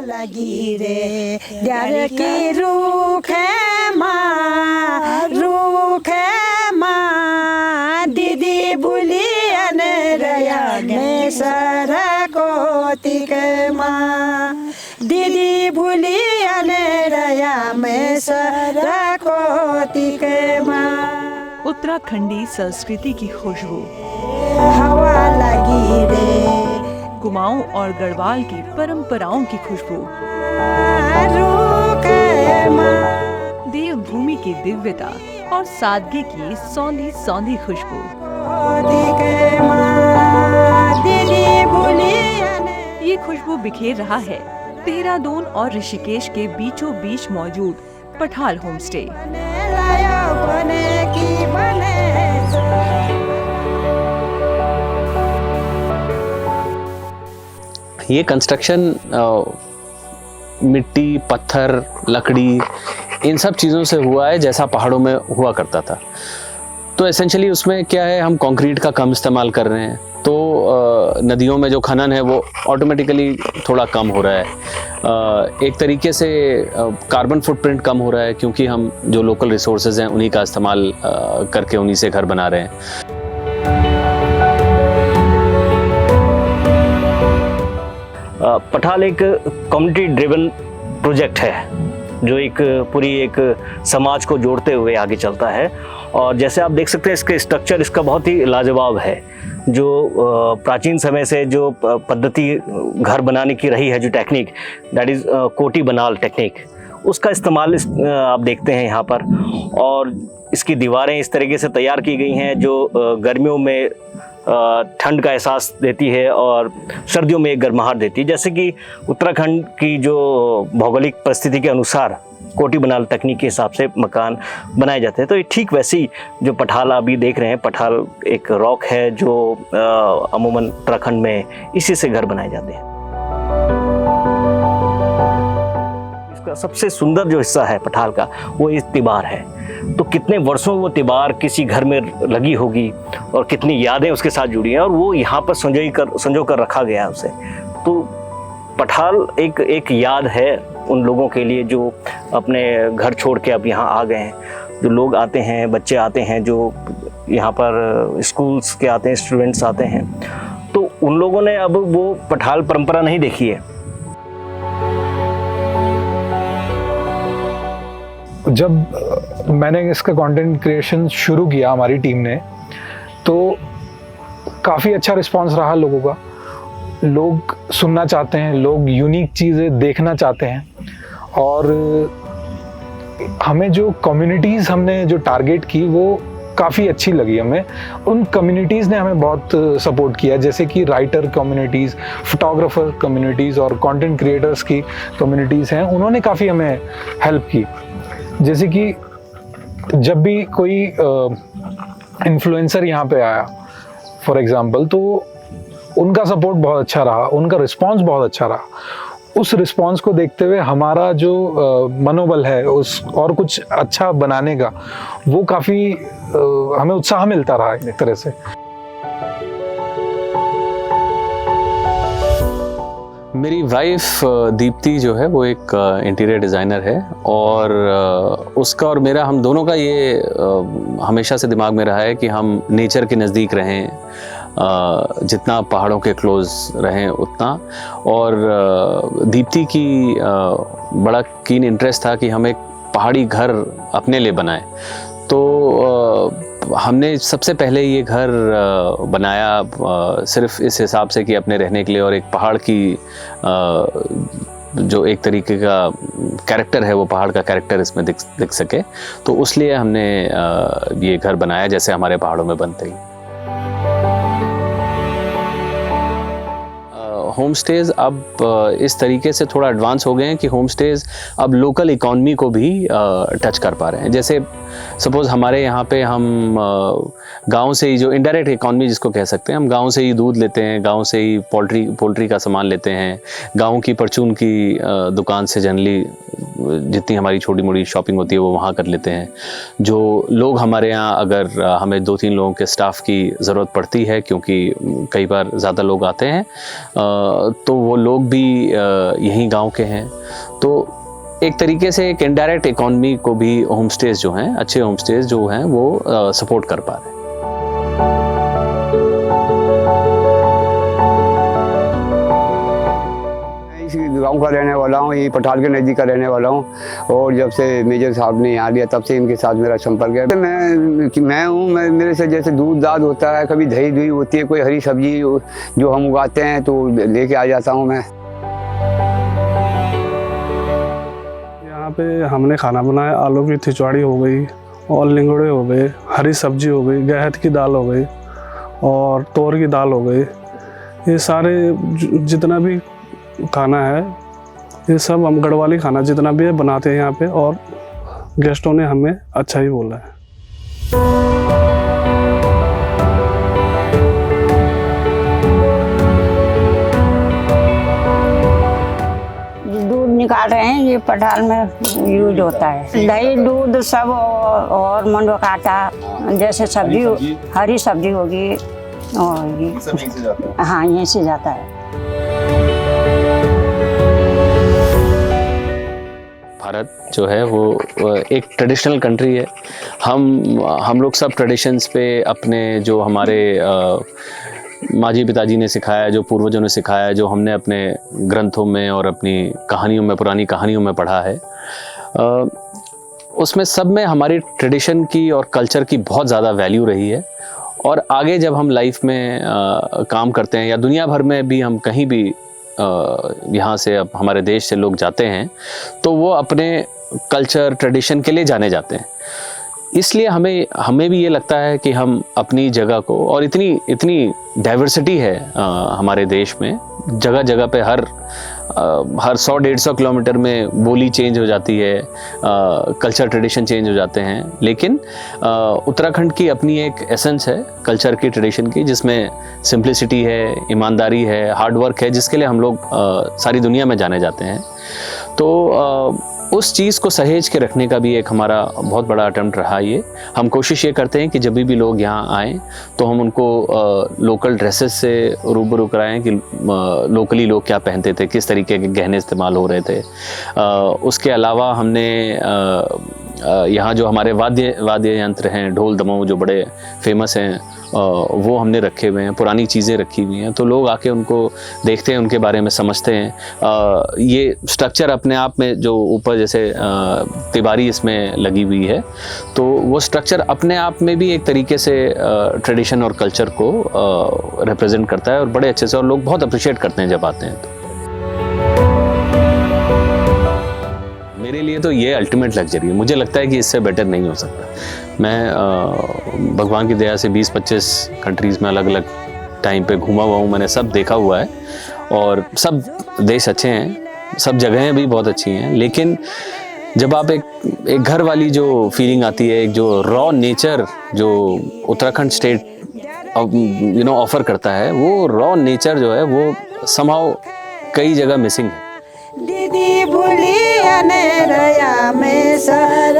लगी रे प्यार की रूख है माँ, रूख है माँ, दीदी भूली अनरया में सरकोती के माँ, दीदी भूली अनरया में सरकोती के माँ। उत्तराखंडी संस्कृति की खुशबू, हवा लगी रे कुमाऊं और गढ़वाल की परंपराओं की खुशबू, रूख है माँ, देवभूमि की दिव्यता और सादगी की सौंधी सौंधी खुशबू। ये खुशबू बिखेर रहा है देहरादून और ऋषिकेश के बीचों बीच मौजूद पठाल होमस्टे। ये कंस्ट्रक्शन मिट्टी, पत्थर, लकड़ी इन सब चीज़ों से हुआ है जैसा पहाड़ों में हुआ करता था। तो एसेंशियली उसमें क्या है, हम कंक्रीट का कम इस्तेमाल कर रहे हैं, तो नदियों में जो खनन है वो ऑटोमेटिकली थोड़ा कम हो रहा है। एक तरीके से कार्बन फुटप्रिंट कम हो रहा है क्योंकि हम जो लोकल रिसोर्सेज हैं उन्हीं का इस्तेमाल करके उन्हीं से घर बना रहे हैं। पठाल एक कम्युनिटी ड्रिवन प्रोजेक्ट है जो एक पूरी एक समाज को जोड़ते हुए आगे चलता है। और जैसे आप देख सकते हैं इसके स्ट्रक्चर इसका बहुत ही लाजवाब है। जो प्राचीन समय से जो पद्धति घर बनाने की रही है, जो टेक्निक दैट इज़ कोटी बनाल टेक्निक, उसका इस्तेमाल आप देखते हैं यहाँ पर। और इसकी दीवारें इस तरीके से तैयार की गई हैं जो गर्मियों में ठंड का एहसास देती है और सर्दियों में एक गर्माहट देती है। जैसे कि उत्तराखंड की जो भौगोलिक परिस्थिति के अनुसार कोटी बनाल तकनीक के हिसाब से मकान बनाए जाते हैं, तो ये ठीक वैसी जो पठाल अभी देख रहे हैं, पठाल एक रॉक है जो अमूमन उत्तराखंड में इसी से घर बनाए जाते हैं। इसका सबसे सुंदर जो हिस्सा है पठाल का वो इस दीवार है। तो कितने वर्षों वो दीवार किसी घर में लगी होगी और कितनी यादें उसके साथ जुड़ी हैं और वो यहाँ पर संजो कर रखा गया है उसे। तो पठाल एक याद है उन लोगों के लिए जो अपने घर छोड़ के अब यहाँ आ गए हैं। जो लोग आते हैं, बच्चे आते हैं, जो यहाँ पर स्कूल्स के आते हैं, स्टूडेंट्स आते हैं, तो उन लोगों ने अब वो पठाल परंपरा नहीं देखी है। जब मैंने इसका कंटेंट क्रिएशन शुरू किया हमारी टीम ने, तो काफ़ी अच्छा रिस्पांस रहा लोगों का। लोग सुनना चाहते हैं, लोग यूनिक चीज़ें देखना चाहते हैं। और हमें जो कम्युनिटीज़ हमने जो टारगेट की वो काफ़ी अच्छी लगी हमें। उन कम्युनिटीज़ ने हमें बहुत सपोर्ट किया, जैसे कि राइटर कम्युनिटीज़, फोटोग्राफर कम्युनिटीज़ और कंटेंट क्रिएटर्स की कम्युनिटीज़ हैं, उन्होंने काफ़ी हमें हेल्प की। जैसे कि जब भी कोई इन्फ्लुएंसर यहाँ पे आया फॉर एग्जांपल, तो उनका सपोर्ट बहुत अच्छा रहा, उनका रिस्पांस बहुत अच्छा रहा। उस रिस्पांस को देखते हुए हमारा जो मनोबल है उस और कुछ अच्छा बनाने का, वो काफ़ी हमें उत्साह मिलता रहा एक तरह से। मेरी वाइफ दीप्ति जो है वो एक इंटीरियर डिज़ाइनर है और उसका और मेरा, हम दोनों का ये हमेशा से दिमाग में रहा है कि हम नेचर के नज़दीक रहें, जितना पहाड़ों के क्लोज रहें उतना। और दीप्ति की बड़ा कीन इंटरेस्ट था कि हम एक पहाड़ी घर अपने लिए बनाएं। तो हमने सबसे पहले ये घर बनाया सिर्फ इस हिसाब से कि अपने रहने के लिए, और एक पहाड़ की जो एक तरीके का कैरेक्टर है, वो पहाड़ का कैरेक्टर इसमें दिख सके। तो उसलिए हमने ये घर बनाया जैसे हमारे पहाड़ों में बनते ही। होम स्टेज़ अब इस तरीके से थोड़ा एडवांस हो गए हैं कि होम स्टेज़ अब लोकल इकॉनमी को भी टच कर पा रहे हैं। जैसे सपोज़ हमारे यहाँ पे हम गांव से ही, जो इनडायरेक्ट इकॉनमी जिसको कह सकते हैं, हम गांव से ही दूध लेते हैं, गांव से ही पोल्ट्री का सामान लेते हैं, गांव की परचून की दुकान से जनरली जितनी हमारी छोटी मोटी शॉपिंग होती है वो वहाँ कर लेते हैं। जो लोग हमारे यहाँ, अगर हमें 2-3 लोगों के स्टाफ की ज़रूरत पड़ती है क्योंकि कई बार ज़्यादा लोग आते हैं, तो वो लोग भी यहीं गांव के हैं। तो एक तरीके से एक इनडायरेक्ट इकोनॉमी को भी होम स्टेज जो हैं, अच्छे होम स्टेज जो हैं वो सपोर्ट कर पा रहे हैं। गाँव का रहने वाला हूँ, ये पठाल के नज़दीक का रहने वाला हूँ। और जब से मेजर साहब ने यहाँ लिया तब से इनके साथ मेरा संपर्क है। मैं मेरे से जैसे दूध दाद होता है, कभी दही दुही होती है, कोई हरी सब्जी जो हम उगाते हैं तो लेके आ जाता हूँ मैं। यहाँ पे हमने खाना बनाया, आलू की खिचड़ी हो गई और लिंगड़े हो गए, हरी सब्जी हो गई, गहत की दाल हो गई और तोर की दाल हो गई। ये सारे जितना भी खाना है, ये सब हम गढ़वाली खाना जितना भी है बनाते हैं यहाँ पे, और गेस्टों ने हमें अच्छा ही बोला है। दूध निकाल रहे हैं, ये पठाल में यूज होता है। दही दूध सब और मंडवा का आटा, जैसे सब्जी हरी सब्जी होगी और ये हाँ यहीं से जाता है। भारत जो है वो एक ट्रेडिशनल कंट्री है। हम लोग सब ट्रेडिशंस पे अपने जो हमारे माजी पिताजी ने सिखाया, जो पूर्वजों ने सिखाया, जो हमने अपने ग्रंथों में और अपनी कहानियों में, पुरानी कहानियों में पढ़ा है, उसमें सब में हमारी ट्रेडिशन की और कल्चर की बहुत ज़्यादा वैल्यू रही है। और आगे जब हम लाइफ में काम करते हैं या दुनिया भर में भी हम कहीं भी यहाँ से, अब हमारे देश से लोग जाते हैं तो वो अपने कल्चर ट्रेडिशन के लिए जाने जाते हैं। इसलिए हमें भी ये लगता है कि हम अपनी जगह को, और इतनी डाइवर्सिटी है हमारे देश में, जगह जगह पे हर 100-150 किलोमीटर में बोली चेंज हो जाती है, कल्चर ट्रेडिशन चेंज हो जाते हैं। लेकिन उत्तराखंड की अपनी एक एसेंस है कल्चर की, ट्रेडिशन की, जिसमें सिंप्लिसिटी है, ईमानदारी है, हार्ड वर्क है, जिसके लिए हम लोग सारी दुनिया में जाने जाते हैं। तो उस चीज़ को सहेज के रखने का भी एक हमारा बहुत बड़ा अटेम्प्ट रहा ये। हम कोशिश ये करते हैं कि जब भी लोग यहाँ आएँ तो हम उनको लोकल ड्रेसेस से रूबरू कराएं कि लोकली लोग क्या पहनते थे, किस तरीके के गहने इस्तेमाल हो रहे थे। उसके अलावा हमने यहाँ जो हमारे वाद्य यंत्र हैं, ढोल दमाऊ जो बड़े फेमस हैं, वो हमने रखे हुए हैं, पुरानी चीज़ें रखी हुई हैं। तो लोग आके उनको देखते हैं, उनके बारे में समझते हैं। ये स्ट्रक्चर अपने आप में जो ऊपर जैसे तिबारी इसमें लगी हुई है, तो वो स्ट्रक्चर अपने आप में भी एक तरीके से ट्रेडिशन और कल्चर को रिप्रेजेंट करता है, और बड़े अच्छे से, और लोग बहुत अप्रिशिएट करते हैं जब आते हैं। तो मेरे लिए तो ये अल्टीमेट लग्जरी है। मुझे लगता है कि इससे बेटर नहीं हो सकता। मैं भगवान की दया से 20-25 कंट्रीज़ में अलग अलग टाइम पे घूमा हुआ हूँ, मैंने सब देखा हुआ है, और सब देश अच्छे हैं, सब जगहें भी बहुत अच्छी हैं। लेकिन जब आप एक घर वाली जो फीलिंग आती है, एक जो रॉ नेचर जो उत्तराखंड स्टेट ऑफर करता है, वो रॉ नेचर जो है वो समहाउ कई जगह मिसिंग है। दीदी भूली अनेरया में सर